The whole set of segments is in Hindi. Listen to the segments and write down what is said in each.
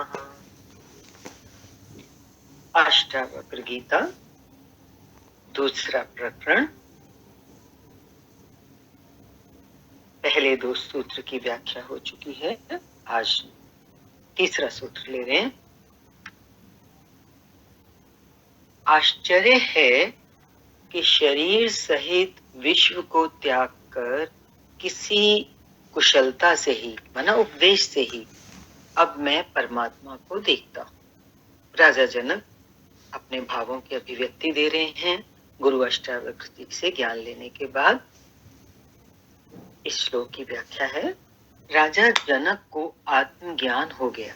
नमः। अष्टावक्र गीता, दूसरा प्रकरण। पहले दो सूत्र की व्याख्या हो चुकी है, आज तीसरा सूत्र ले रहे हैं। आश्चर्य है कि शरीर सहित विश्व को त्याग कर किसी कुशलता से ही, माना उपदेश से ही, अब मैं परमात्मा को देखता हूँ। राजा जनक अपने भावों की अभिव्यक्ति दे रहे हैं गुरु अष्टावक्र जी से ज्ञान लेने के बाद। इस श्लोक की व्याख्या है, राजा जनक को आत्मज्ञान हो गया,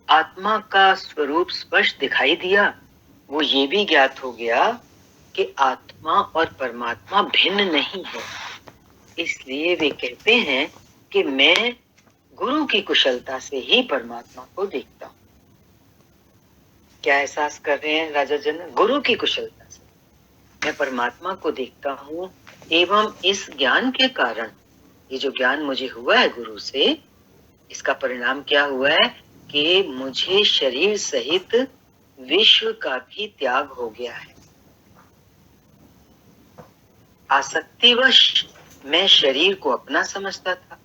आत्मा का स्वरूप स्पष्ट दिखाई दिया। वो ये भी ज्ञात हो गया कि आत्मा और परमात्मा भिन्न नहीं है। इसलिए वे कहते हैं कि मैं गुरु की कुशलता से ही परमात्मा को देखता हूँ। क्या एहसास कर रहे हैं राजा जनक? गुरु की कुशलता से मैं परमात्मा को देखता हूँ, एवं इस ज्ञान के कारण, ये जो ज्ञान मुझे हुआ है गुरु से, इसका परिणाम क्या हुआ है कि मुझे शरीर सहित विश्व का भी त्याग हो गया है। आसक्तिवश मैं शरीर को अपना समझता था।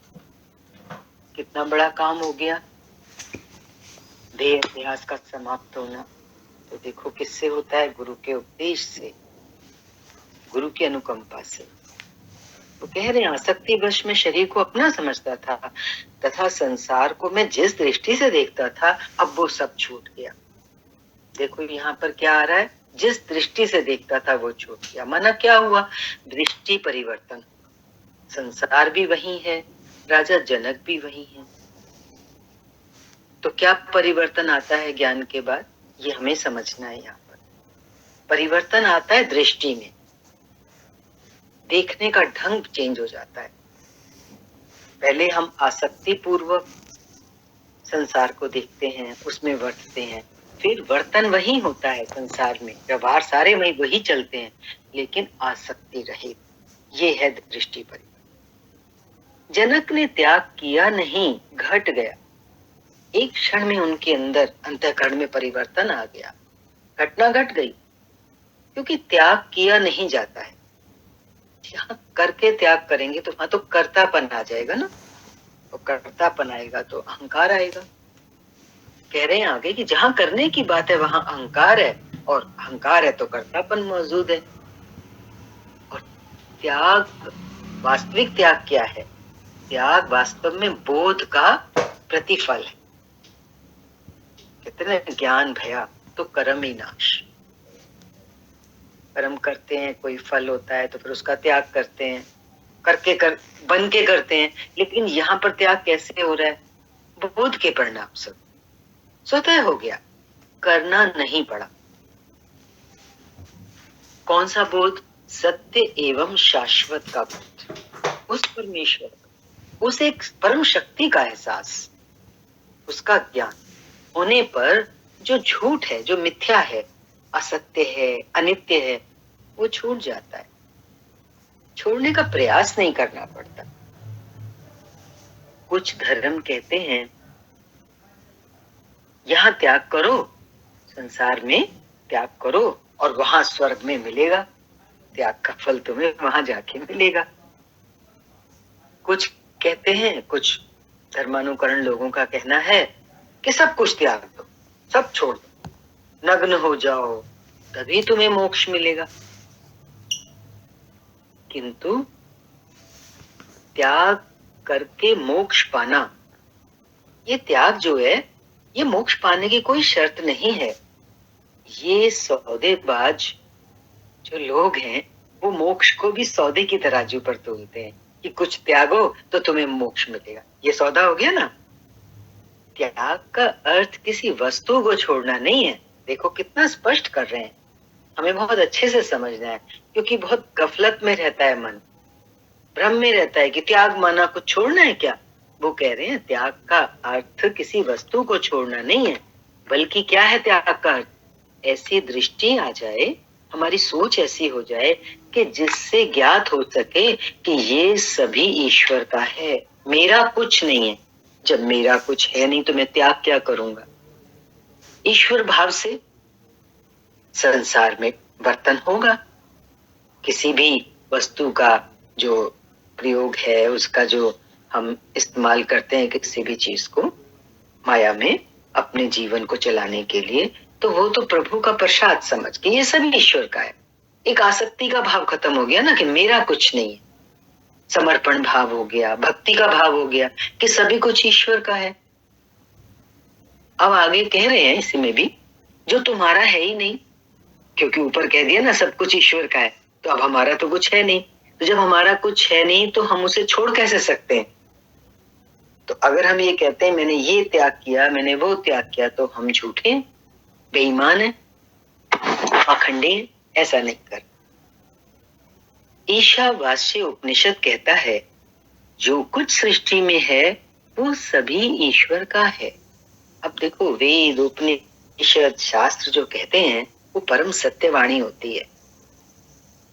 कितना बड़ा काम हो गया, देह अभ्यास का समाप्त होना। तो देखो किससे होता है? गुरु के उपदेश से, गुरु की अनुकंपा से। तो कह रहे हैं, आसक्तिवश में शरीर को अपना समझता था तथा संसार को मैं जिस दृष्टि से देखता था, अब वो सब छूट गया। देखो यहाँ पर क्या आ रहा है, जिस दृष्टि से देखता था वो छूट गया। माना क्या हुआ? दृष्टि परिवर्तन। संसार भी वही है, राजा जनक भी वही है। तो क्या परिवर्तन आता है ज्ञान के बाद? ये हमें समझना है। यहाँ पर परिवर्तन आता है दृष्टि में, देखने का ढंग चेंज हो जाता है। पहले हम आसक्ति पूर्वक संसार को देखते हैं, उसमें वर्तते हैं, फिर वर्तन वही होता है संसार में, व्यवहार सारे वही चलते हैं, लेकिन आसक्ति रहित। ये है दृष्टि परिवर्तन। जनक ने त्याग किया नहीं, घट गया। एक क्षण में उनके अंदर अंतःकरण में परिवर्तन आ गया, घटना घट गई। क्योंकि त्याग किया नहीं जाता है, जहाँ करके त्याग करेंगे तो वहां तो कर्तापन आ जाएगा ना, और कर्तापन आएगा तो अहंकार आएगा। कह रहे हैं आगे कि जहां करने की बात है वहां अहंकार है, और अहंकार है तो कर्तापन मौजूद है। और त्याग, वास्तविक त्याग क्या है? त्याग वास्तव में बोध का प्रतिफल है। कितने ज्ञान भया तो कर्म ही नाश। कर्म करते हैं, कोई फल होता है तो फिर उसका त्याग करते हैं, बन के करते हैं। लेकिन यहाँ पर त्याग कैसे हो रहा है? बोध के परिणाम से स्वतः हो गया, करना नहीं पड़ा। कौन सा बोध? सत्य एवं शाश्वत का बोध, उस परमेश्वर, उस एक परम शक्ति का एहसास, उसका ज्ञान होने पर जो झूठ है, जो मिथ्या है, असत्य है, अनित्य है, वो छूट जाता है। छोड़ने का प्रयास नहीं करना पड़ता। कुछ धर्म कहते हैं यहाँ त्याग करो, संसार में त्याग करो और वहां स्वर्ग में मिलेगा, त्याग का फल तुम्हें वहां जाके मिलेगा। कुछ कहते हैं, कुछ धर्मानुकरण लोगों का कहना है कि सब कुछ त्याग दो, सब छोड़ दो, नग्न हो जाओ, तभी तुम्हें मोक्ष मिलेगा। किंतु त्याग करके मोक्ष पाना, ये त्याग जो है, ये मोक्ष पाने की कोई शर्त नहीं है। ये सौदेबाज जो लोग हैं, वो मोक्ष को भी सौदे की तराजू पर तोलते हैं कि कुछ त्यागो तो तुम्हें मोक्ष मिलेगा। ये सौदा हो गया ना। त्याग का अर्थ किसी वस्तु को छोड़ना नहीं है। देखो कितना स्पष्ट कर रहे हैं, हमें बहुत अच्छे से समझना है, क्योंकि बहुत गफलत में रहता है मन, भ्रम में रहता है कि त्याग माना कुछ छोड़ना है क्या। वो कह रहे हैं त्याग का अर्थ किसी वस्तु को छोड़ना नहीं है, बल्कि क्या है त्याग का अर्थ? ऐसी दृष्टि आ जाए, हमारी सोच ऐसी हो जाए कि जिससे ज्ञात हो सके कि ये सभी ईश्वर का है, मेरा कुछ नहीं है। जब मेरा कुछ है नहीं तो मैं त्याग क्या करूंगा? ईश्वर भाव से संसार में वर्तन होगा। किसी भी वस्तु का जो प्रयोग है, उसका जो हम इस्तेमाल करते हैं किसी भी चीज को माया में अपने जीवन को चलाने के लिए, तो वो तो प्रभु का प्रसाद समझ के ये सब ईश्वर का है। एक आसक्ति का भाव खत्म हो गया ना कि मेरा कुछ नहीं है, समर्पण भाव हो गया, भक्ति का भाव हो गया कि सभी कुछ ईश्वर का है। अब आगे कह रहे हैं इसी में भी, जो तुम्हारा है ही नहीं, क्योंकि ऊपर कह दिया ना सब कुछ ईश्वर का है, तो अब हमारा तो कुछ है नहीं। तो जब हमारा कुछ है नहीं तो हम उसे छोड़ कैसे सकते हैं? तो अगर हम ये कहते हैं मैंने ये त्याग किया, मैंने वो त्याग किया, तो हम झूठे, बेईमान है, पाखंडी है। ऐसा नहीं कर। ईशावास्य उपनिषद कहता है जो कुछ सृष्टि में है वो सभी ईश्वर का है। अब देखो, वेद उपनिषद शास्त्र जो कहते हैं वो परम सत्यवाणी होती है।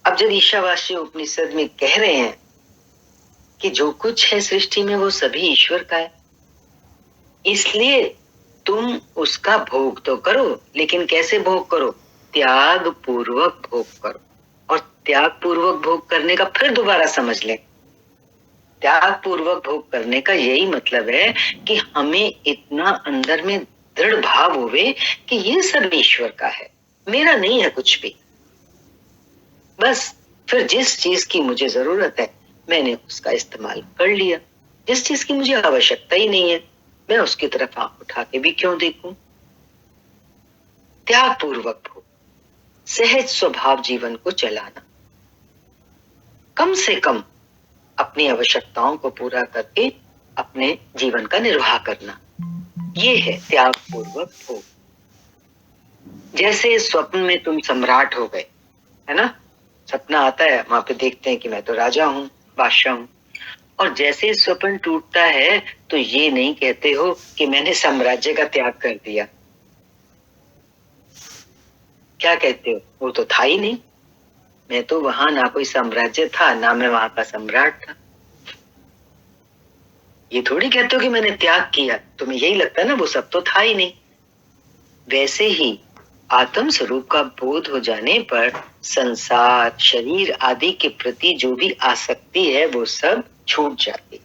अब जब ईशावास्य उपनिषद में कह रहे हैं कि जो कुछ है सृष्टि में वो सभी ईश्वर का है, इसलिए तुम उसका भोग तो करो, लेकिन कैसे भोग करो? त्याग पूर्वक भोग करो। और त्याग पूर्वक भोग करने का फिर दोबारा समझ लें, त्याग पूर्वक भोग करने का यही मतलब है कि हमें इतना अंदर में दृढ़ भाव होवे कि ये सब ईश्वर का है, मेरा नहीं है कुछ भी। बस फिर जिस चीज की मुझे जरूरत है मैंने उसका इस्तेमाल कर लिया, जिस चीज की मुझे आवश्यकता ही नहीं है मैं उसकी तरफ आंख उठा के भी क्यों देखूं? त्याग पूर्वक भोग, सहज स्वभाव जीवन को चलाना, कम से कम अपनी आवश्यकताओं को पूरा करके अपने जीवन का निर्वाह करना, ये है त्याग पूर्वक भोग। जैसे स्वप्न में तुम सम्राट हो गए, है ना? सपना आता है, वहां पे देखते हैं कि मैं तो राजा हूं, बादशाह हूं, और जैसे स्वप्न टूटता है तो ये नहीं कहते हो कि मैंने साम्राज्य का त्याग कर दिया। क्या कहते हो? वो तो था ही नहीं, मैं तो वहां ना कोई साम्राज्य था, ना मैं वहां का सम्राट था। ये थोड़ी कहते हो कि मैंने त्याग किया, तुम्हें यही लगता है ना वो सब तो था ही नहीं। वैसे ही आत्म स्वरूप का बोध हो जाने पर संसार, शरीर आदि के प्रति जो भी आसक्ति है वो सब छूट जाती है।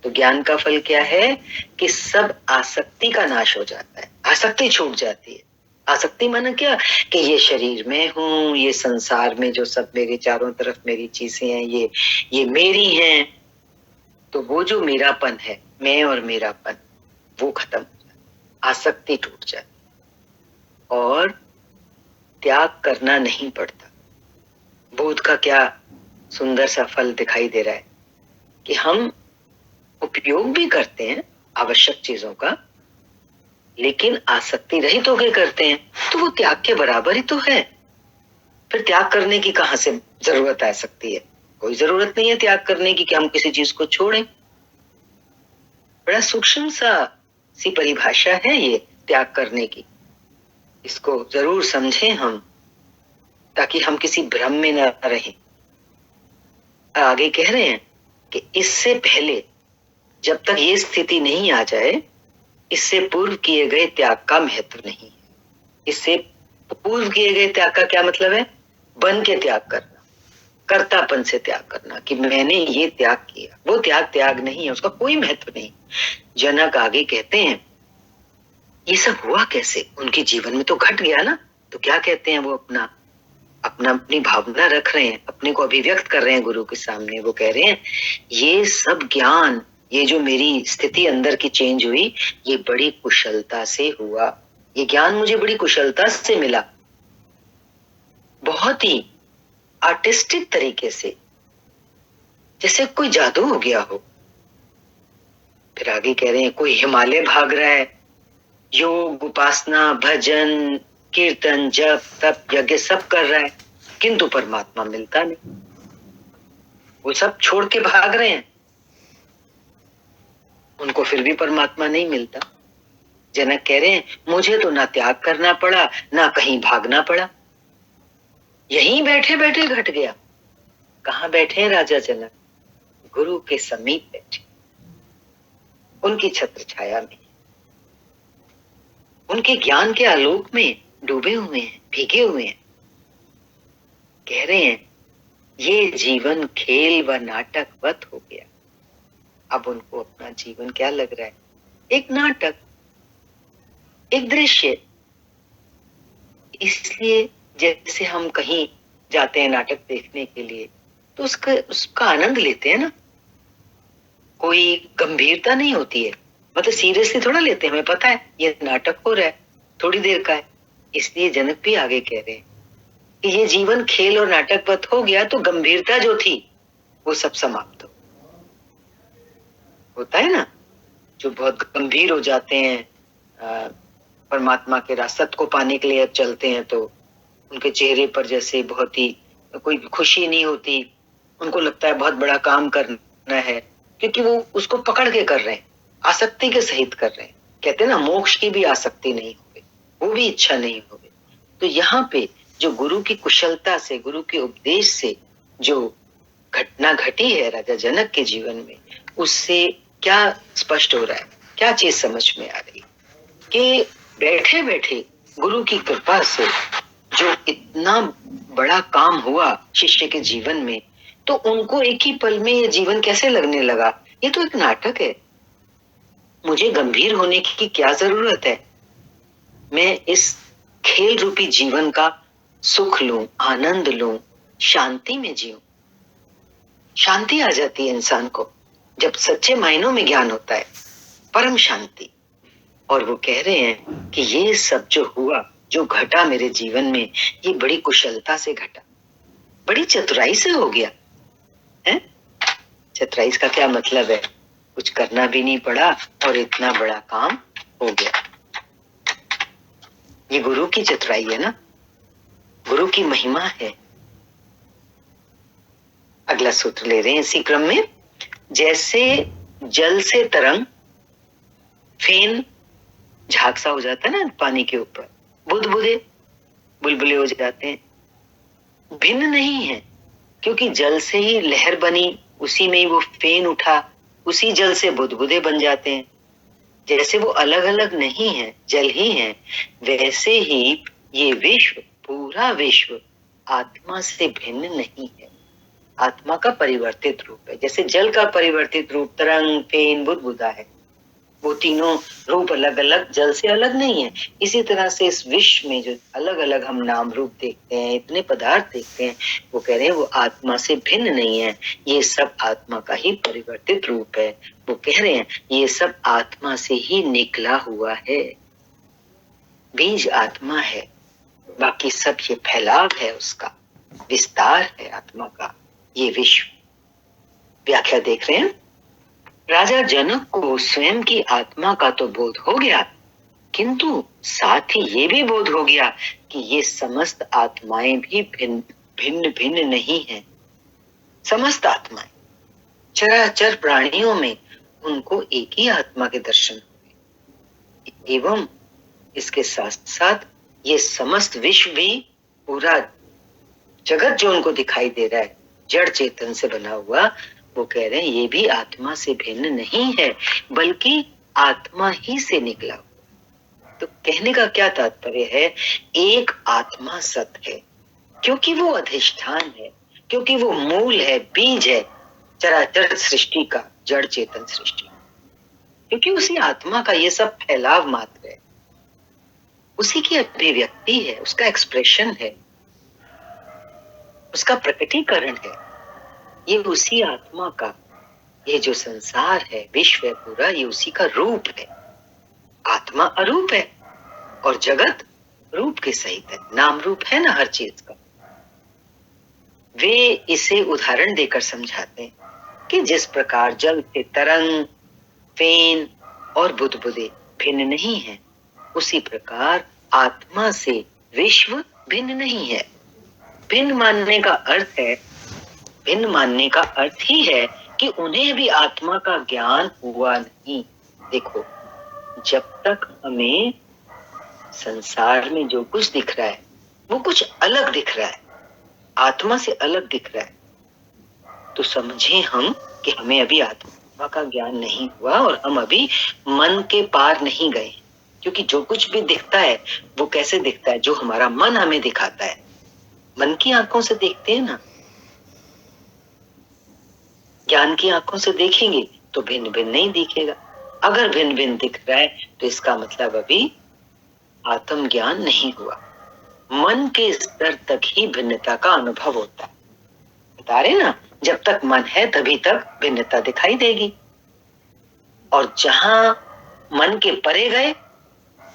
तो ज्ञान का फल क्या है कि सब आसक्ति का नाश हो जाता है, आसक्ति छूट जाती है। आसक्ति माना क्या कि ये शरीर में हूं, ये संसार में जो सब मेरे चारों तरफ मेरी चीजें हैं ये मेरी हैं। तो वो जो मेरापन है, मैं और मेरापन, वो खत्म हो जाता, आसक्ति टूट जाती और त्याग करना नहीं पड़ता। बोध का क्या सुंदर सा फल दिखाई दे रहा है कि हम उपयोग भी करते हैं आवश्यक चीजों का, लेकिन आसक्ति रहित होकर करते हैं, तो वो त्याग के बराबर ही तो है। फिर त्याग करने की कहां से जरूरत आ सकती है? कोई जरूरत नहीं है त्याग करने की कि हम किसी चीज को छोड़ें। बड़ा सूक्ष्म सी परिभाषा है ये त्याग करने की, इसको जरूर समझें हम, ताकि हम किसी भ्रम में न रहें। आगे कह रहे हैं कि इससे पहले जब तक ये स्थिति नहीं आ जाए, इससे पूर्व किए गए त्याग का महत्व नहीं है। इससे पूर्व किए गए त्याग का क्या मतलब है? बन के त्याग करना, कर्तापन से त्याग करना कि मैंने ये त्याग किया। वो त्याग नहीं है, उसका कोई महत्व नहीं। जनक आगे कहते हैं ये सब हुआ कैसे? उनके जीवन में तो घट गया ना। तो क्या कहते हैं वो? अपनी भावना रख रहे हैं, अपने को अभिव्यक्त कर रहे हैं गुरु के सामने। वो कह रहे हैं ये सब ज्ञान, ये जो मेरी स्थिति अंदर की चेंज हुई, ये बड़ी कुशलता से हुआ। ये ज्ञान मुझे बड़ी कुशलता से मिला, बहुत ही आर्टिस्टिक तरीके से, जैसे कोई जादू हो गया हो। फिर आगे कह रहे हैं कोई हिमालय भाग रहा है, योग, उपासना, भजन, कीर्तन, जप, तप, यज्ञ सब कर रहा है, किंतु परमात्मा मिलता नहीं। वो सब छोड़ के भाग रहे हैं, उनको फिर भी परमात्मा नहीं मिलता। जनक कह रहे हैं मुझे तो ना त्याग करना पड़ा, ना कहीं भागना पड़ा, यहीं बैठे बैठे घट गया। कहाँ बैठे हैं राजा जनक? गुरु के समीप बैठे। उनकी छत्र छाया में, उनके ज्ञान के आलोक में डूबे हुए हैं, भीगे हुए हैं। कह रहे हैं ये जीवन खेल व नाटक वत हो गया। अब उनको अपना जीवन क्या लग रहा है? एक नाटक, एक दृश्य। इसलिए जैसे हम कहीं जाते हैं नाटक देखने के लिए तो उसका आनंद लेते हैं ना, कोई गंभीरता नहीं होती है, मतलब सीरियसली थोड़ा लेते हैं, हमें पता है ये नाटक हो रहा है, थोड़ी देर का है। इसलिए जनक भी आगे कह रहे हैं कि ये जीवन खेल और नाटक वत हो गया तो गंभीरता जो थी वो सब समाप्त हो। होता है ना, जो बहुत गंभीर हो जाते हैं परमात्मा के रास्ते को पाने के लिए अब चलते हैं तो उनके चेहरे पर जैसे बहुत ही कोई खुशी नहीं होती, उनको लगता है बहुत बड़ा काम करना है, क्योंकि वो उसको पकड़ के कर रहे हैं, आसक्ति के सहित कर रहे हैं। कहते हैं ना मोक्ष की भी आसक्ति नहीं होगी, वो भी इच्छा नहीं होगी। तो यहाँ पे जो गुरु की कुशलता से, गुरु के उपदेश से जो घटना घटी है राजा जनक के जीवन में, उससे क्या स्पष्ट हो रहा है, क्या चीज समझ में आ रही कि बैठे बैठे गुरु की कृपा से जो इतना बड़ा काम हुआ शिष्य के जीवन में, तो उनको एक ही पल में ये जीवन कैसे लगने लगा? ये तो एक नाटक है, मुझे गंभीर होने की क्या जरूरत है? मैं इस खेल रूपी जीवन का सुख लूं, आनंद लूं, शांति में जीऊं। शांति आ जाती है इंसान को जब सच्चे मायनों में ज्ञान होता है, परम शांति। और वो कह रहे हैं कि ये सब जो हुआ, जो घटा मेरे जीवन में, ये बड़ी कुशलता से घटा, बड़ी चतुराई से हो गया है। चतुराई का क्या मतलब है? कुछ करना भी नहीं पड़ा और इतना बड़ा काम हो गया। ये गुरु की चतुराई है ना, गुरु की महिमा है। अगला सूत्र ले रहे हैं इसी क्रम में। जैसे जल से तरंग, फेन झाग सा हो जाता है ना पानी के ऊपर, बुदबुदे बुलबुले हो जाते हैं, भिन्न नहीं है, क्योंकि जल से ही लहर बनी, उसी में ही वो फेन उठा, उसी जल से बुदबुदे बन जाते हैं। जैसे वो अलग अलग नहीं है, जल ही है, वैसे ही ये विश्व, पूरा विश्व आत्मा से भिन्न नहीं है, आत्मा का परिवर्तित रूप है। जैसे जल का परिवर्तित रूप तरंग, फेन, बुदबुदा है, वो तीनों रूप अलग अलग जल से अलग नहीं है। इसी तरह से इस विश्व में जो अलग अलग हम नाम रूप देखते हैं, इतने पदार्थ देखते हैं, वो कह रहे हैं वो आत्मा से भिन्न नहीं है, ये सब आत्मा का ही परिवर्तित रूप है। वो कह रहे हैं ये सब आत्मा से ही निकला हुआ है, बीज आत्मा है, बाकी सब ये फैलाव है, उसका विस्तार है आत्मा का, ये विश्व। व्याख्या देख रहे हैं। राजा जनक को स्वयं की आत्मा का तो बोध हो गया, किंतु साथ ही ये भी बोध हो गया कि ये समस्त आत्माएं भी भिन्न भिन्न नहीं है। समस्त आत्माएं, चराचर प्राणियों में उनको एक ही आत्मा के दर्शन हुए, एवं इसके साथ साथ ये समस्त विश्व भी, पूरा जगत जो उनको दिखाई दे रहा है जड़ चेतन से बना हुआ, वो कह रहे हैं ये भी आत्मा से भिन्न नहीं है, बल्कि आत्मा ही से निकला। तो कहने का क्या तात्पर्य है? एक आत्मा सत्य है, क्योंकि वो अधिष्ठान है, क्योंकि वो मूल है, बीज है चराचर सृष्टि का, जड़ चेतन सृष्टि, क्योंकि उसी आत्मा का ये सब फैलाव मात्र है, उसी की अभिव्यक्ति है, उसका एक्सप्रेशन है, उसका प्रकटीकरण है। ये उसी आत्मा का, ये जो संसार है, विश्व है पूरा, ये उसी का रूप है। आत्मा अरूप है और जगत रूप के सहित है, नाम रूप है ना हर चीज का। वे इसे उदाहरण देकर समझाते हैं कि जिस प्रकार जल से तरंग, फेन और बुदबुदे भिन्न नहीं है, उसी प्रकार आत्मा से विश्व भिन्न नहीं है। भिन्न मानने का अर्थ है, भिन्न मानने का अर्थ ही है कि उन्हें भी आत्मा का ज्ञान हुआ नहीं। देखो, जब तक हमें संसार में जो कुछ दिख रहा है वो कुछ अलग दिख रहा है, आत्मा से अलग दिख रहा है, तो समझे हम कि हमें अभी आत्मा आत्मा का ज्ञान नहीं हुआ और हम अभी मन के पार नहीं गए, क्योंकि जो कुछ भी दिखता है वो कैसे दिखता है? जो हमारा मन हमें दिखाता है। मन की आंखों से देखते हैं ना, ज्ञान की आंखों से देखेंगे तो भिन्न भिन्न नहीं दिखेगा। अगर भिन्न भिन्न दिख रहा है तो इसका मतलब अभी आत्म ज्ञान नहीं हुआ। मन के स्तर तक ही भिन्नता का अनुभव होता है। बता रहे ना, जब तक मन है तभी तक भिन्नता दिखाई देगी, और जहां मन के परे गए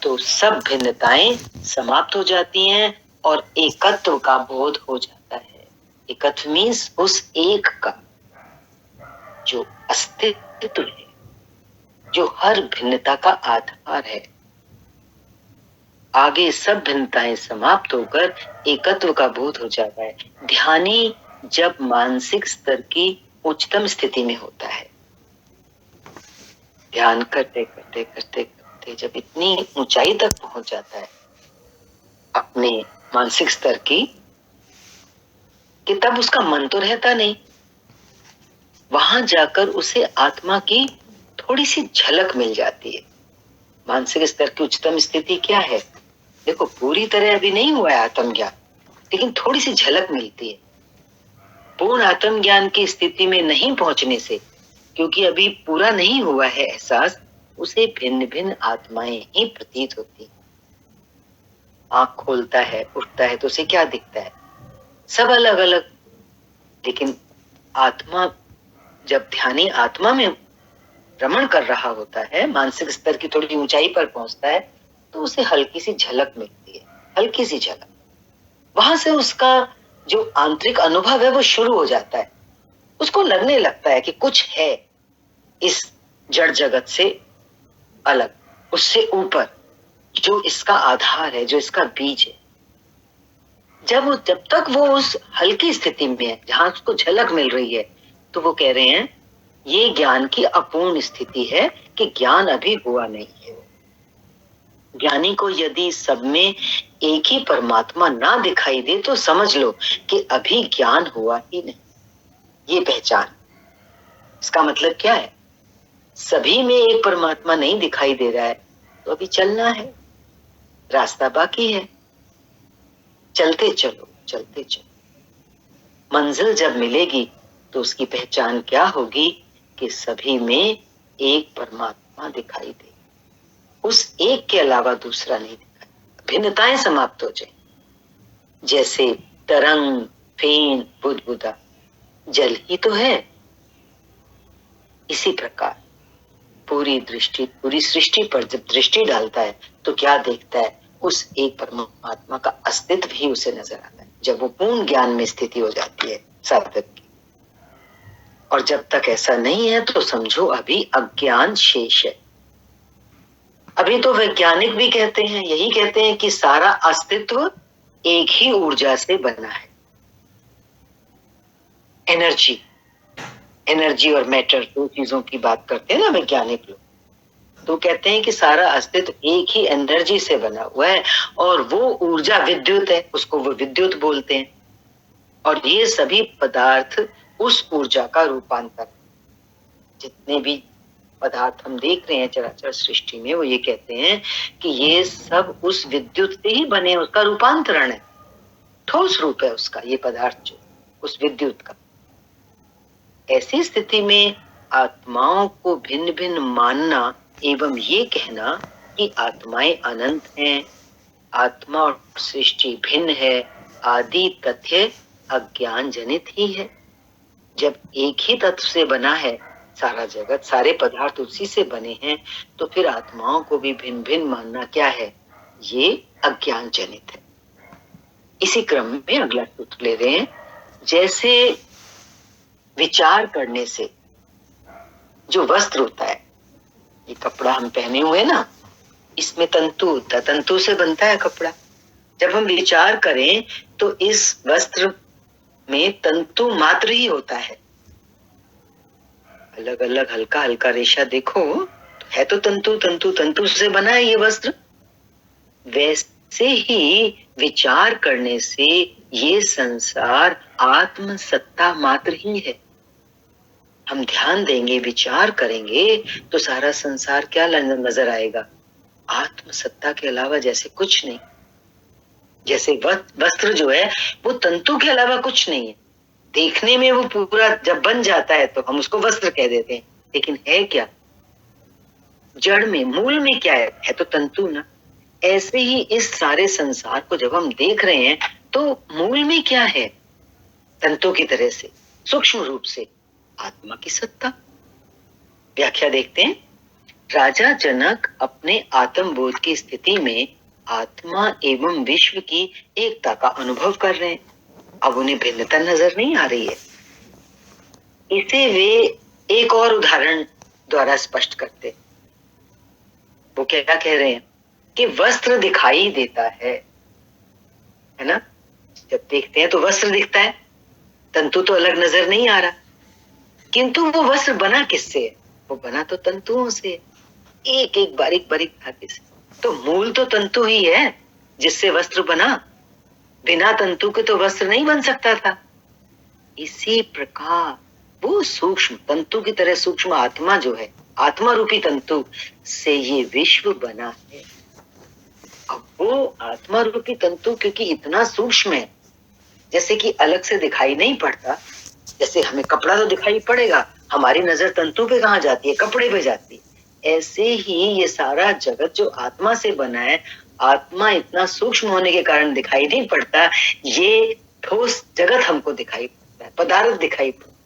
तो सब भिन्नताएं समाप्त हो जाती हैं और एकत्व का बोध हो जाता है। एकत्व मीन्स उस एक का जो अस्तित्व है, जो हर भिन्नता का आधार है। आगे सब भिन्नताएं समाप्त होकर एकत्व का बोध हो जाता है। ध्यानी जब मानसिक स्तर की उच्चतम स्थिति में होता है, ध्यान करते करते करते करते जब इतनी ऊंचाई तक पहुंच जाता है अपने मानसिक स्तर की, कि तब उसका मन तो रहता नहीं। वहां जाकर उसे आत्मा की थोड़ी सी झलक मिल जाती है। मानसिक स्तर की उच्चतम स्थिति क्या है? देखो, पूरी तरह अभी नहीं हुआ है आत्मज्ञान, लेकिन थोड़ी सी झलक मिलती है। पूर्ण आत्मज्ञान की स्थिति में नहीं पहुंचने से, क्योंकि अभी पूरा नहीं हुआ है एहसास, उसे भिन्न भिन्न आत्माएं ही प्रतीत होती। आंख खोलता है, उठता है तो उसे क्या दिखता है? सब अलग अलग। लेकिन आत्मा, जब ध्यानी आत्मा में भ्रमण कर रहा होता है, मानसिक स्तर की थोड़ी ऊंचाई पर पहुंचता है, तो उसे हल्की सी झलक मिलती है, हल्की सी झलक। वहां से उसका जो आंतरिक अनुभव है वो शुरू हो जाता है। उसको लगने लगता है कि कुछ है इस जड़ जगत से अलग, उससे ऊपर, जो इसका आधार है, जो इसका बीज है। जब तक वो उस हल्की स्थिति में है जहां उसको झलक मिल रही है, तो वो कह रहे हैं ये ज्ञान की अपूर्ण स्थिति है, कि ज्ञान अभी हुआ नहीं है। ज्ञानी को यदि सब में एक ही परमात्मा ना दिखाई दे तो समझ लो कि अभी ज्ञान हुआ ही नहीं। ये पहचान, इसका मतलब क्या है? सभी में एक परमात्मा नहीं दिखाई दे रहा है तो अभी चलना है, रास्ता बाकी है। चलते चलो, चलते चलो। मंजिल जब मिलेगी तो उसकी पहचान क्या होगी? कि सभी में एक परमात्मा दिखाई दे, उस एक के अलावा दूसरा नहीं दिखाई, भिन्नताएं समाप्त हो जाए। जैसे तरंग, फेन, बुदबुदा जल ही तो है, इसी प्रकार पूरी सृष्टि पर जब दृष्टि डालता है तो क्या देखता है? उस एक परमात्मा का अस्तित्व ही उसे नजर आता है, जब वो पूर्ण ज्ञान में स्थिति हो जाती है साधक की। और जब तक ऐसा नहीं है तो समझो अभी अज्ञान शेष है। अभी तो वैज्ञानिक भी कहते हैं, यही कहते हैं कि सारा अस्तित्व एक ही ऊर्जा से बना है। एनर्जी और मैटर, दो चीजों की बात करते हैं ना वैज्ञानिक लोग, तो कहते हैं कि सारा अस्तित्व एक ही एनर्जी से बना हुआ है, और वो ऊर्जा विद्युत है, उसको वो विद्युत बोलते हैं। और ये सभी पदार्थ उस ऊर्जा का रूपांतर। जितने भी पदार्थ हम देख रहे हैं चराचर सृष्टि में, वो ये कहते हैं कि ये सब उस विद्युत से ही बने, उसका रूपांतरण है, ठोस रूप है उसका, ये पदार्थ जो उस विद्युत का। ऐसी स्थिति में आत्माओं को भिन्न भिन्न मानना एवं ये कहना कि आत्माएं अनंत हैं, आत्मा और सृष्टि भिन्न है, आदि तथ्य अज्ञान जनित ही है। जब एक ही तत्व से बना है सारा जगत, सारे पदार्थ उसी से बने हैं, तो फिर आत्माओं को भी भिन्न भिन्न मानना क्या है? ये अज्ञान जनित है। इसी क्रम में अगला सूत्र ले रहे हैं। जैसे विचार करने से जो वस्त्र होता है, ये कपड़ा हम पहने हुए ना, इसमें तंतु होता है, तंतु से बनता है कपड़ा। जब हम विचार करें तो इस वस्त्र में तंतु मात्र ही होता है, अलग अलग हल्का हल्का रेशा देखो तो है तो तंतु से बना है ये वस्त्र। वैसे ही विचार करने से ये संसार आत्म सत्ता मात्र ही है, हम ध्यान देंगे, विचार करेंगे तो सारा संसार क्या नजर आएगा? आत्म सत्ता के अलावा जैसे कुछ नहीं। जैसे वस्त्र जो है वो तंतु के अलावा कुछ नहीं है। देखने में वो पूरा जब बन जाता है तो हम उसको वस्त्र कह देते हैं, लेकिन है क्या? जड़ में, मूल में क्या है तो तंतु ना। ऐसे ही इस सारे संसार को जब हम देख रहे हैं तो मूल में क्या है? तंतु की तरह से, सूक्ष्म रूप से आत्मा की सत्ता। व्याख्या देखते हैं। राजा जनक अपने आत्मबोध की स्थिति में आत्मा एवं विश्व की एकता का अनुभव कर रहे हैं। अब उन्हें भिन्नता नजर नहीं आ रही है। इसे वे एक और उदाहरण द्वारा स्पष्ट करते। वो क्या कह रहे हैं कि वस्त्र दिखाई देता है ना? जब देखते हैं तो वस्त्र दिखता है, तंतु तो अलग नजर नहीं आ रहा। किंतु वो वस्त्र बना किससे है? वो बना तो तंतुओं से, एक एक बारीक बारीक धागे से। तो मूल तो तंतु ही है जिससे वस्त्र बना। बिना तंतु के तो वस्त्र नहीं बन सकता था। इसी प्रकार वो सूक्ष्म तंतु की तरह सूक्ष्म आत्मा जो है, आत्मा रूपी तंतु से ये विश्व बना है। अब वो आत्मा रूपी तंतु क्योंकि इतना सूक्ष्म है, जैसे कि अलग से दिखाई नहीं पड़ता। जैसे हमें कपड़ा तो दिखाई पड़ेगा, हमारी नजर तंतु पे कहाँ जाती है? कपड़े पे जाती है। ऐसे ही ये सारा जगत जो आत्मा से बना है, आत्मा इतना सूक्ष्म होने के कारण दिखाई नहीं पड़ता। ये ठोस जगत हमको दिखाई पड़ता है, पदार्थ दिखाई पड़ता है।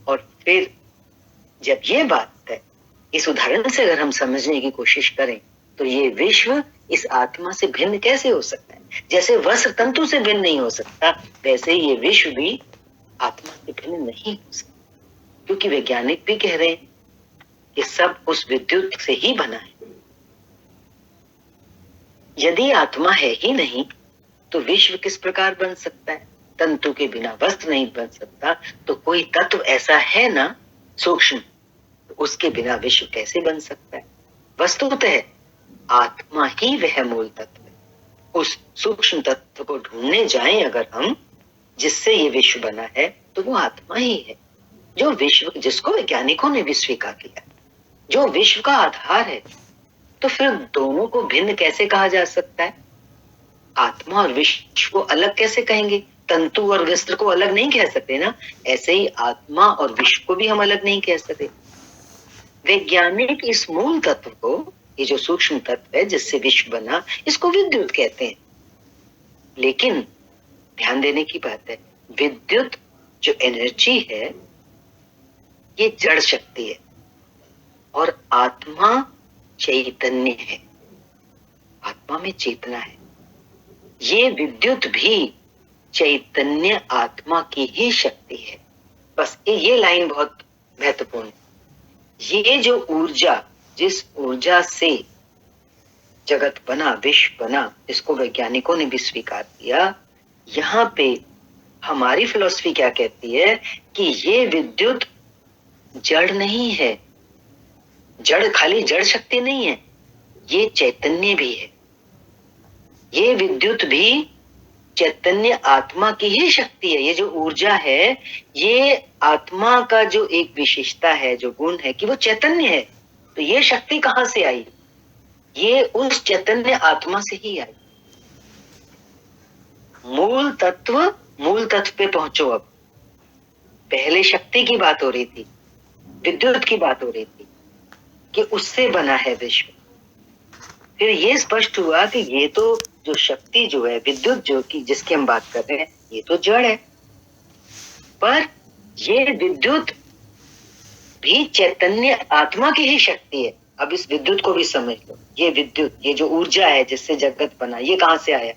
और फिर जब ये बात है, इस उदाहरण से अगर हम समझने की कोशिश करें तो ये विश्व इस आत्मा से भिन्न कैसे हो सकता है? जैसे वस्त्र तंतु से भिन्न नहीं हो सकता, वैसे ये विश्व भी आत्मा से भिन्न नहीं हो सकता। क्योंकि वैज्ञानिक भी कह रहे हैं कि सब उस विद्युत से ही बना है। यदि आत्मा है ही नहीं तो विश्व किस प्रकार बन सकता है? तंतु के बिना वस्त्र नहीं बन सकता, तो कोई तत्व ऐसा है ना सूक्ष्म, तो उसके बिना विश्व कैसे बन सकता है? वस्तुतः आत्मा ही वह मूल तत्व है। उस सूक्ष्म तत्व को ढूंढने जाएं अगर हम, जिससे ये विश्व बना है, तो वो आत्मा ही है जो विश्व, जिसको वैज्ञानिकों ने भी स्वीकार किया, जो विश्व का आधार है। तो फिर दोनों को भिन्न कैसे कहा जा सकता है? आत्मा और विश्व को अलग कैसे कहेंगे? तंतु और वस्त्र को अलग नहीं कह सकते ना। ऐसे ही आत्मा और विश्व को भी हम अलग नहीं कह सकते। वैज्ञानिक इस मूल तत्व को, ये जो सूक्ष्म तत्व है जिससे विश्व बना, इसको विद्युत कहते हैं। लेकिन ध्यान देने की बात है, विद्युत जो एनर्जी है ये जड़ शक्ति है और आत्मा चैतन्य है। आत्मा में चेतना है। ये विद्युत भी चैतन्य आत्मा की ही शक्ति है। बस ये लाइन बहुत महत्वपूर्ण है। ये जो ऊर्जा, जिस ऊर्जा से जगत बना, विश्व बना, इसको वैज्ञानिकों ने भी स्वीकार किया। यहाँ पे हमारी फिलॉसफी क्या कहती है कि ये विद्युत जड़ नहीं है। जड़ खाली जड़ शक्ति नहीं है, ये चैतन्य भी है। ये विद्युत भी चैतन्य आत्मा की ही शक्ति है। ये जो ऊर्जा है, ये आत्मा का जो एक विशेषता है, जो गुण है कि वो चैतन्य है। तो ये शक्ति कहां से आई? ये उस चैतन्य आत्मा से ही आई। मूल तत्व पे पहुंचो। अब पहले शक्ति की बात हो रही थी, विद्युत की बात हो रही थी कि उससे बना है विश्व। फिर ये स्पष्ट हुआ कि ये तो जो शक्ति जो है, विद्युत जो की जिसकी हम बात कर रहे हैं, ये तो जड़ है। पर ये विद्युत भी चैतन्य आत्मा की ही शक्ति है। अब इस विद्युत को भी समझ लो। ये विद्युत, ये जो ऊर्जा है जिससे जगत बना, ये कहां से आया?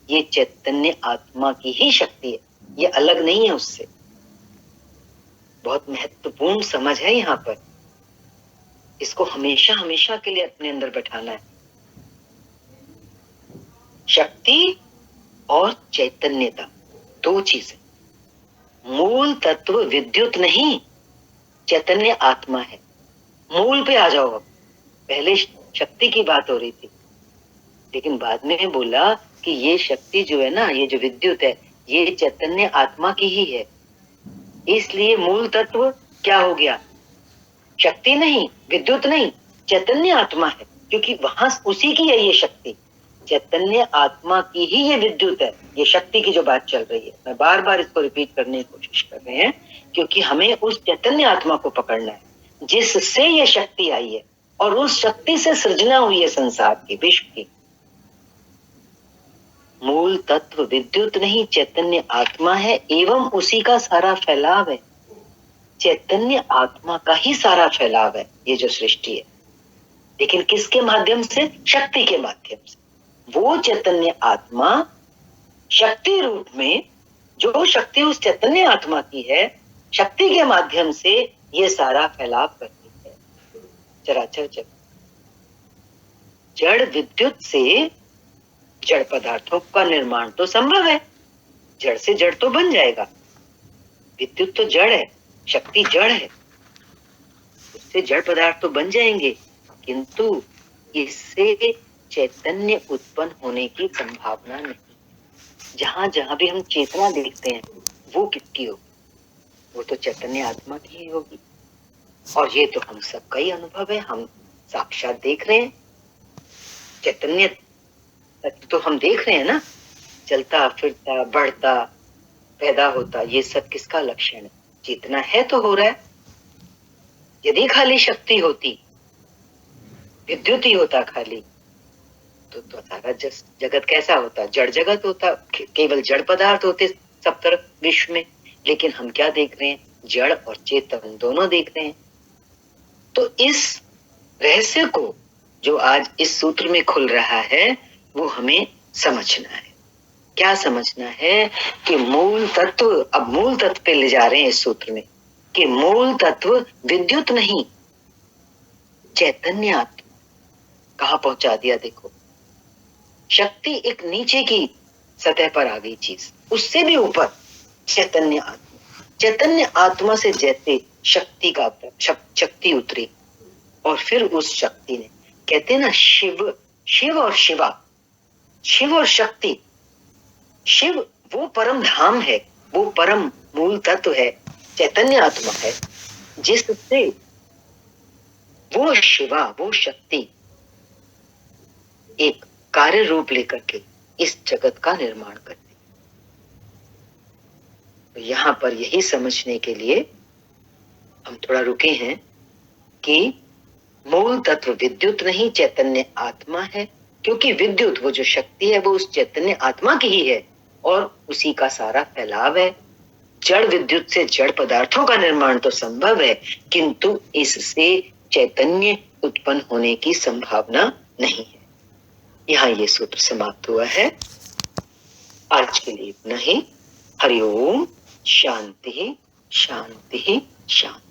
ये चैतन्य आत्मा की ही शक्ति है, ये अलग नहीं है उससे। बहुत महत्वपूर्ण समझ है यहाँ पर। इसको हमेशा हमेशा के लिए अपने अंदर बैठाना है। शक्ति और चैतन्यता दो चीजें। मूल तत्व विद्युत नहीं, चैतन्य आत्मा है। मूल पे आ जाओ। अब पहले शक्ति की बात हो रही थी, लेकिन बाद में बोला कि ये शक्ति जो है ना, ये जो विद्युत है, ये चैतन्य आत्मा की ही है। इसलिए मूल तत्व क्या हो गया? शक्ति नहीं, विद्युत नहीं, चैतन्य आत्मा है, क्योंकि वहां उसी की है ये शक्ति। चैतन्य आत्मा की ही ये विद्युत है। ये शक्ति की जो बात चल रही है, मैं बार बार इसको रिपीट करने की कोशिश कर रहे हैं, क्योंकि हमें उस चैतन्य आत्मा को पकड़ना है जिससे ये शक्ति आई है, और उस शक्ति से सृजना हुई है संसार की, विश्व की। मूल तत्व विद्युत नहीं, चैतन्य आत्मा है, एवं उसी का सारा फैलाव है। चैतन्य आत्मा का ही सारा फैलाव है ये जो सृष्टि है, लेकिन किसके माध्यम से? शक्ति के माध्यम से। वो चैतन्य आत्मा शक्ति रूप में, जो शक्ति उस चैतन्य आत्मा की है, शक्ति के माध्यम से ये सारा फैलाव करती है चराचर जगत। जड़ विद्युत से जड़ पदार्थों का निर्माण तो संभव है, जड़ से जड़ तो बन जाएगा। विद्युत तो जड़ है, शक्ति जड़ है, उससे जड़ पदार्थ तो बन जाएंगे, किंतु इससे चैतन्य उत्पन्न होने की संभावना नहीं। जहां जहां भी हम चेतना देखते हैं वो किसकी होगी? वो तो चैतन्य आत्मा की ही होगी। और ये तो हम सबका ही अनुभव है, हम साक्षात देख रहे हैं। चैतन्य तो हम देख रहे हैं ना, चलता फिरता, बढ़ता, पैदा होता, ये सब किसका लक्षण है? चेतना है तो हो रहा है। यदि खाली शक्ति होती, विद्युत ही होता खाली, तो सारा जगत कैसा होता? जड़ जगत होता, केवल जड़ पदार्थ होते सब तरफ विश्व में। लेकिन हम क्या देख रहे हैं? जड़ और चेतन दोनों देख रहे हैं। तो इस रहस्य को जो आज इस सूत्र में खुल रहा है, वो हमें समझना है। क्या समझना है? कि मूल तत्व, अब मूल तत्व पे ले जा रहे हैं इस सूत्र में, कि मूल तत्व विद्युत नहीं, चैतन्य आत्मा। कहां पहुंचा दिया देखो। शक्ति एक नीचे की सतह पर आ गई चीज, उससे भी ऊपर चैतन्य आत्मा। चैतन्य आत्मा से जैसे शक्ति का शक्ति उतरी, और फिर उस शक्ति ने, कहते हैं ना, शिव, शिव और शिवा, शिव और शक्ति। शिव वो परम धाम है, वो परम मूल तत्व है, चैतन्य आत्मा है, जिससे वो शिवा, वो शक्ति एक कार्य रूप लेकर के इस जगत का निर्माण करती। तो यहां पर यही समझने के लिए हम थोड़ा रुके हैं कि मूल तत्व विद्युत नहीं, चैतन्य आत्मा है, क्योंकि विद्युत वो जो शक्ति है वो उस चैतन्य आत्मा की ही है, और उसी का सारा फैलाव है। जड़ विद्युत से जड़ पदार्थों का निर्माण तो संभव है, किंतु इससे चैतन्य उत्पन्न होने की संभावना नहीं है। यहाँ ये सूत्र समाप्त हुआ है। आज के लिए इतना ही। हरिओम। शांति शांति शांति।